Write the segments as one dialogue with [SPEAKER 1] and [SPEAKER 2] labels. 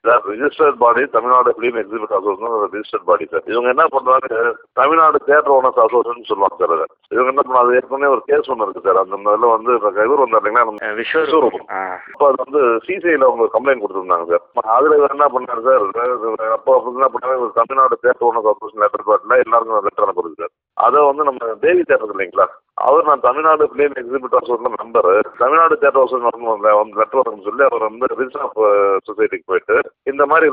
[SPEAKER 1] Sir registered body Tamil Nadu film exhibit association registered body sir. இவங்க என்ன பண்றாங்க, தமிழ்நாடு தியேட்டர் ஓனர்ஸ் அசோசியேஷன் சொல்லுவாங்க சார். இவங்க என்ன பண்ணாங்க, ஏற்கனவே ஒரு கேஸ் ஒன்று இருக்கு சார். அந்த இதில் வந்து இவர் வந்தாருங்களா விஸ்வரூபம், அப்போ அது வந்து சிசிஐல அவங்க கம்ப்ளைண்ட் கொடுத்துருந்தாங்க சார். அதுல இவர் என்ன பண்ணாரு சார், அப்போ என்ன பண்ணாங்க, Tamil Nadu theatre owners association letter பாட்டில் எல்லாருக்கும் லெட்டர் அனுப்புறது சார். அதை வந்து நம்ம தேவி தேட்டர் இல்லைங்களா, அவர் நான் Tamil Nadu film exhibit association member, Tamil Nadu theatre association letter வரும்னு சொல்லி அவர் வந்து ரிஜிஸ்டர் ஆஃப் சொசைட்டிக்கு போயிட்டு இந்த மாதிரி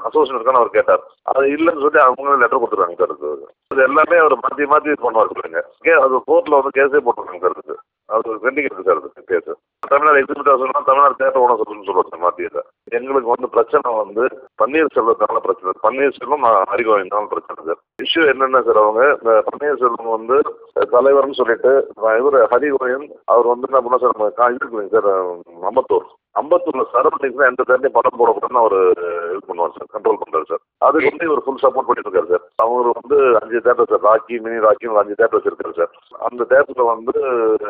[SPEAKER 1] அசோசியேஷன் இருக்கான்னு அவர் கேட்டார். அது இல்லைன்னு சொல்லி அவங்க லெட்டர் கொடுத்துருக்காங்க சார். இது எல்லாமே அவர் மாற்றி மாற்றி பண்ணுவார் சொல்லுங்க. அது கோர்ட்டில் வந்து கேஸே போட்டுருக்காங்க சார். அது பெண்டிங் இருக்கு sir case. Tamil Nadu exhibit association Tamil Nadu theatre owner சொல்லுன்னு சொல்லுவாங்க மாற்றியதை. எங்களுக்கு வந்து பிரச்சனை வந்து பன்னீர்செல்வத்தால பிரச்சனை, பன்னீர்செல்வம் ஹரிகோவிந்தாலும் பிரச்சனை சார். இஷ்யூ என்னென்ன சார், அவங்க இந்த பன்னீர்செல்வம் வந்து தலைவர்னு சொல்லிட்டு இவர் ஹரிகோவிந்த் அவர் வந்து என்ன பண்ணா சார், நம்ம இருக்குங்க சார் அம்பத்தூர்ல சரௌண்டிங்ஸ்ல எந்த தேர்ட்டையும் படம் போடக்கூடாதுன்னு அவர் இது பண்ணுவார் சார், கண்ட்ரோல் பண்றாரு சார். அதுக்கு வந்து இவர் ஃபுல் சப்போர்ட் பண்ணிட்டு இருக்காரு சார். அவங்க வந்து 5 தேட்டர் சார், ராக்கி மினி ராக்கின்னு 5 தேட்டர் வச்சிருக்காரு சார். அந்த தேட்டர்ல வந்து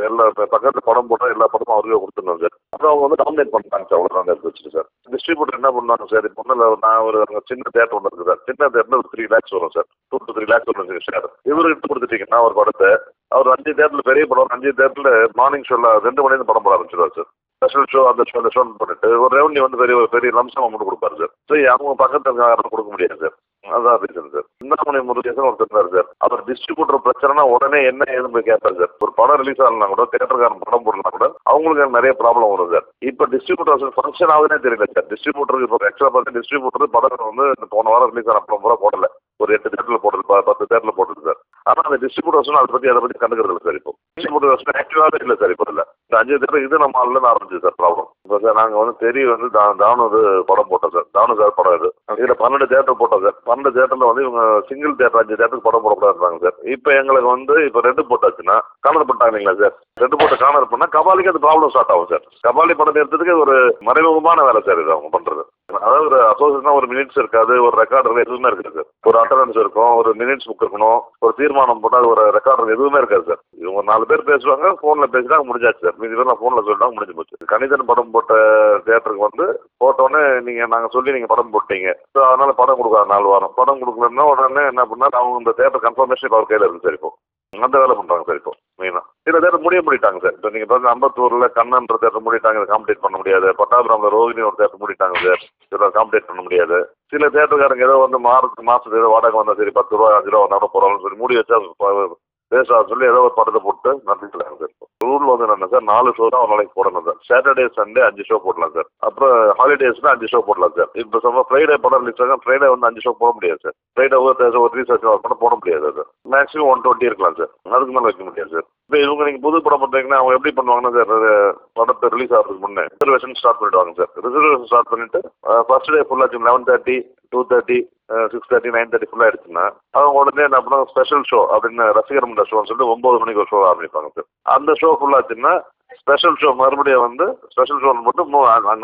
[SPEAKER 1] எல்லா பக்கத்துல படம் போட்டா எல்லா படமும் அவருக்கே கொடுத்துருந்தாங்க சார். அப்புறம் அவங்க வந்து டாமினேட் பண்ணிட்டாங்க சார். அவ்வளோதான் தேட்டர் வச்சுட்டு சார். டிஸ்ட்ரிபியூட்டர் என்ன பண்ணாங்க சார், இப்போ ஒன்றும் நான் ஒரு சின்ன தேட்டர் ஒன்று இருக்குது சார். சின்ன தேட்டர்ல ஒரு 3 lakhs வரும் சார், 2 to 3 lakhs வரும் சார். இவரு எடுத்து கொடுத்துட்டீங்கன்னா ஒரு படத்தை அவர் 5 தேட்டர்ல பெரிய படம் 5 தேட்டர்ல மார்னிங் ஷோல 2 மணி படம் போட ஆரம்பிச்சிருவார் சார். ஸ்பெஷல் ஷோ அந்த ஷோ பண்ணிட்டு ஒரு ரெவன்யூ வந்து பெரிய லம்சம் அமௌண்ட் கொடுப்பாரு சார். ஸோ அவங்க பக்கத்தில் கொடுக்க முடியாது சார். அதான் ரீசன் சார். சிந்தாமணி முருகேசன் ஒருத்தர் இருந்தார் சார். அவர் டிஸ்ட்ரிபியூட்டர் பிரச்சனைனா உடனே என்ன ஏதுன்னு போய் கேட்பாரு சார். ஒரு படம் ரிலீஸ் ஆகலாம் கூட, தியேட்டர்காரன் படம் போடலாம் கூட அவங்களுக்கு நிறைய ப்ராப்ளம் வரும் சார். இப்போ டிஸ்ட்ரிபியூட்டர் ஃபங்க்ஷன் ஆகுதுன்னே தெரியல சார். டிஸ்ட்ரிபியூட்டருக்கு இப்போ எக்ஸ்ட்ரா பார்த்து டிஸ்ட்ரிபியூட்டர் படம் வந்து போன வாரம் ரிலீஸ் ஆன படம் பூரா போடல, ஒரு 8 தேட்டரில் போட்டது, 10 தேட்டரில் போட்டது சார். ஆனால் அந்த டிஸ்ட்ரிபியூட்டர்ஸ் அதை பற்றி கண்டுக்கிறது இல்லை சார். இப்போ டிஸ்ட்ரிபியூட்டர் ஆக்டிவாகவே இல்லை சார். இப்போ இல்லை இந்த 5 தேட்டர் இது நம்ம ஆள்ல ஆரம்பிச்சு சார் ப்ராப்ளம். இப்போ சார் நாங்கள் வந்து தெரிய வந்து தானு படம் போட்டோம் சார். தானு சார் படம் இது. இதில் 12 தேட்டர் போட்டோம் சார். 12 தேட்டரில் வந்து இவங்க சிங்கிள் தேட்டர் 5 தேட்டருக்கு படம் போடக்கூடாதுறாங்க சார். இப்போ எங்களுக்கு வந்து இப்போ 2 போட்டாச்சுன்னா கார்னர் பண்ணிட்டாங்க இல்லைங்களா சார். 2 போட்டு கார்னர் பண்ணால் கபாலிக்கு அது ப்ராப்ளம் ஸ்டார்ட் ஆகும் சார். கபாலி படம் எடுத்ததுக்கு ஒரு மறைமுகமான வேலை சார் இது அவங்க பண்ணுறது. அதாவது ஒரு அசோசியேஷன் ஒரு மினிட்ஸ் இருக்காது, ஒரு ரெக்கார்டர் எதுவுமே இருக்காது சார். ஒரு அட்டண்டன்ஸ் இருக்கும், ஒரு மினிட்ஸ் புக் இருக்கணும், ஒரு தீர்மானம் போட்டால் ஒரு ரெக்கார்டர் எதுவுமே இருக்காது சார். இவங்க 4 பேர் பேசுவாங்க, ஃபோனில் பேசினாங்க, முடிஞ்சாச்சு சார். மீதி பேர் நான் ஃபோனில் சொல்லிட்டாங்க, முடிஞ்சு போச்சு. கணிதன் படம் போட்ட தியேட்டருக்கு வந்து போட்டோன்னே நாங்கள் சொல்லி நீங்கள் படம் போட்டீங்க, ஸோ அதனால் படம் கொடுக்காது 4 வாரம். படம் கொடுக்கலன்னா உடனே என்ன பண்ணால் அவங்க இந்த தேட்டர் கன்ஃபர்மேஷன் அவர் கையில் இருக்குது சார். இப்போ அந்த வேலை பண்ணுறாங்க சார். இப்போ மெயினாக சில தேட்டர் முடிட்டாங்க சார். இப்போ நீங்கள் பார்த்து அம்பத்தூரில் கண்ணன்ற தேட்டர் முடிட்டாங்க, இதை காம்படேட் பண்ண முடியாது. பட்டாபிராமில் ரோகிணி ஒரு தேட்டர் முடிட்டாங்க சார், இதில் காம்படேட் பண்ண முடியாது. சில தேட்டருக்காரங்க ஏதோ வந்து மாதத்துக்கு ஏதோ வாடகை வந்தால் சரி 10 ரூபா 5 ரூபா வந்தாலும் போகிறாங்கன்னு சொல்லி மூடி வச்சா பேச சொல்லி ஏதோ ஒரு படத்தை போட்டு நடத்திக்கலாங்க சார். ரூல் வந்து என்ன சார், 4 ஷோ தான் ஒரு நாளைக்கு போடணும் சார். சாட்டர்டே சண்டே 5 ஷோ போடலாம் சார். அப்புறம் ஹாலிடேஸ்னா 5 ஷோ போடலாம் சார். இப்போ ஃப்ரைடே படம் ரிலீஸ் ஆகும், ஃப்ரைடே வந்து 5 ஷோ போட முடியாது சார். ஃப்ரைடே ஒரு ரீசர்ச் படம் போட முடியாது சார். மேக்ஸிமம் 120 இருக்கலாம் சார், அதுக்கு மேலே வைக்க முடியாது சார். இப்போ இவங்க நீங்கள் புது படம் பண்ணுறீங்கன்னா அவங்க எப்படி பண்ணுவாங்கன்னா சார், படத்தை ரிலீஸ் ஆகிறதுக்கு முன்னே ரிசர்வேஷன் ஸ்டார்ட் பண்ணிடுவாங்க சார். ரிசர்வேஷன் ஸ்டார்ட் பண்ணிட்டு ஃபர்ஸ்ட் டே ஃபுல்லாக 11:30, 2:30, 6:30, 9:30 ஃபுல்லாக ஆயிடுச்சுன்னா அவங்க உடனே என்ன பண்ணுவாங்க, ஸ்பெஷல் ஷோ அப்படின்னு ரசிகர் மன்ற ஷோன்னு சொல்லிட்டு 9 மணிக்கு ஒரு ஷோ ஆரம்பிப்பாங்க சார். அந்த ஷோ ஃபுல்லாச்சுன்னா ஸ்பெஷல் ஷோ மறுபடியும் வந்து ஸ்பெஷல் ஷோ மட்டும்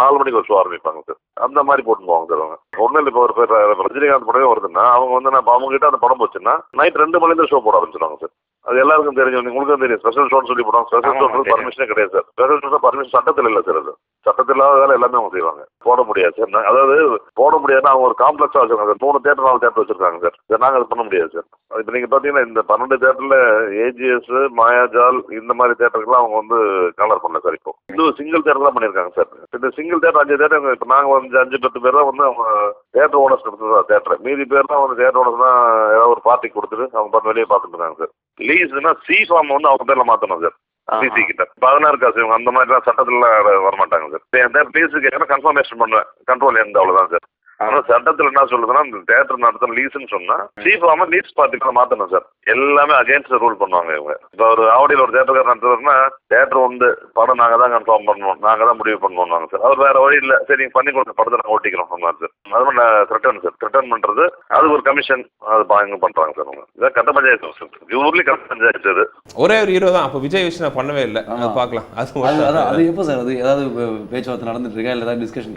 [SPEAKER 1] 4 மணிக்கு ஒரு ஷோ ஆரம்பிப்பாங்க சார். அந்த மாதிரி போட்டு போவாங்க சார் அவங்க. ஒன்றும் இல்லை, இப்போ ஒரு பேர் ரஜினிகாந்த் படமே வருதுன்னா அவங்க வந்து அவங்க கிட்ட அந்த படம் போச்சுன்னா நைட் 2 மணிலேருந்து ஷோ போட ஆரம்பிச்சிடுவாங்க சார். அது எல்லாருக்கும் தெரியும், உங்களுக்கும் தெரியும். ஸ்பெஷல் ஷோன்னு சொல்லி போடுவாங்க. ஸ்பெஷல் ஷோ பர்மிஷனே கிடையாது சார். ஸ்பெஷல் ஷோ பர்மிஷன் சட்டத்தில் இல்லை சார். அது சட்டத்தில் இல்லாத வேலை எல்லாமே அவங்க செய்வாங்க. போட முடியாது சார். அதாவது போட முடியாதுன்னா அவங்க ஒரு காம்ப்ளெக்ஸாக வச்சுருக்காங்க சார். 3 தேட்டர் 4 தேட்டர் வச்சிருக்காங்க சார். நாங்கள் அது பண்ண முடியாது சார். இப்போ நீங்கள் பார்த்தீங்கன்னா இந்த 12 தேட்டரில் ஏஜிஎஸ், மாயாஜால் இந்த மாதிரி தேட்டருக்குலாம் அவங்க வந்து காலர் பண்ணல சார். இப்போ இது சிங்கிள் தேட்டர் தான் பண்ணியிருக்காங்க சார். இந்த சிங்கிள் தேட்டர் 5 தேட்டர் இப்போ நாங்கள் வந்து 5-10 பேர் தான் வந்து அவங்க தேட்டர் ஓனர்ஸ் கொடுத்துருந்தா தேட்டர். மீதி பேர் தான் வந்து தேட்டர் ஓனர்ஸ் தான் ஏதாவது ஒரு பார்ட்டி கொடுத்துட்டு அவங்க பார்த்து வெளியே பார்த்துட்டு இருக்காங்க சார். லீஸ்னா சி ஃபார்ம் வந்து அவங்க பேரில் மாற்றணும் சார். சிசி கிட்ட 16 காசு இவங்க அந்த மாதிரிலாம் சட்டத்தில் வரமாட்டாங்க சார். என் தேட்டர் லீஸுக்கு கேட்கணும், கன்ஃபர்மேஷன் பண்ணுவேன், கண்ட்ரோல் எந்த அவ்வளோதான் சார். ஆனால் சட்டத்தில் என்ன சொல்லுதுன்னா இந்த தேட்டர் நடத்தும் லீஸ்ன்னு சொன்னால் சி ஃபார்மை லீஸ் பார்ட்டிக்குள்ள மாற்றணும் சார். எல்லாமே அகேன்ஸ்ட் ரூல் பண்ணுவாங்க இவங்க. இப்போ ஒரு ஆவடியில் ஒரு தேட்டர் நடத்துறதுன்னா தேட்டர் வந்து படம் நாங்கள் தான் கன்ஃபார்ம் பண்ணுவோம், நாங்கள் தான் முடிவு பண்ணுவோம் சார். அவர் வேறு வழி இல்லை, சரி நீங்கள் பண்ணி கொடுத்த படத்தை நாங்கள் ஓட்டிக்கிறோம் சொன்னார் சார். அது மாதிரி ரிட்டர்ன் சார், ரிட்டர்ன் பண்ணுறது அதுக்கு ஒரு கமிஷன் அது பாங்க பண்ணுறாங்க சார். அவங்க இதான் கட்ட பஞ்சாயத்து சார். ஊர்லேயும் கட்ட பஞ்சாயத்து. அது
[SPEAKER 2] ஒரே ஒரு ஹீரோ தான். அப்போ விஜய் விஷயம் பண்ணவே இல்லை, பார்க்கலாம். அது
[SPEAKER 3] எப்போ சார் அது ஏதாவது பேச்சுவார்த்தை நடந்துட்டு இருக்கா, இல்லை ஏதாவது டிஸ்கஷன்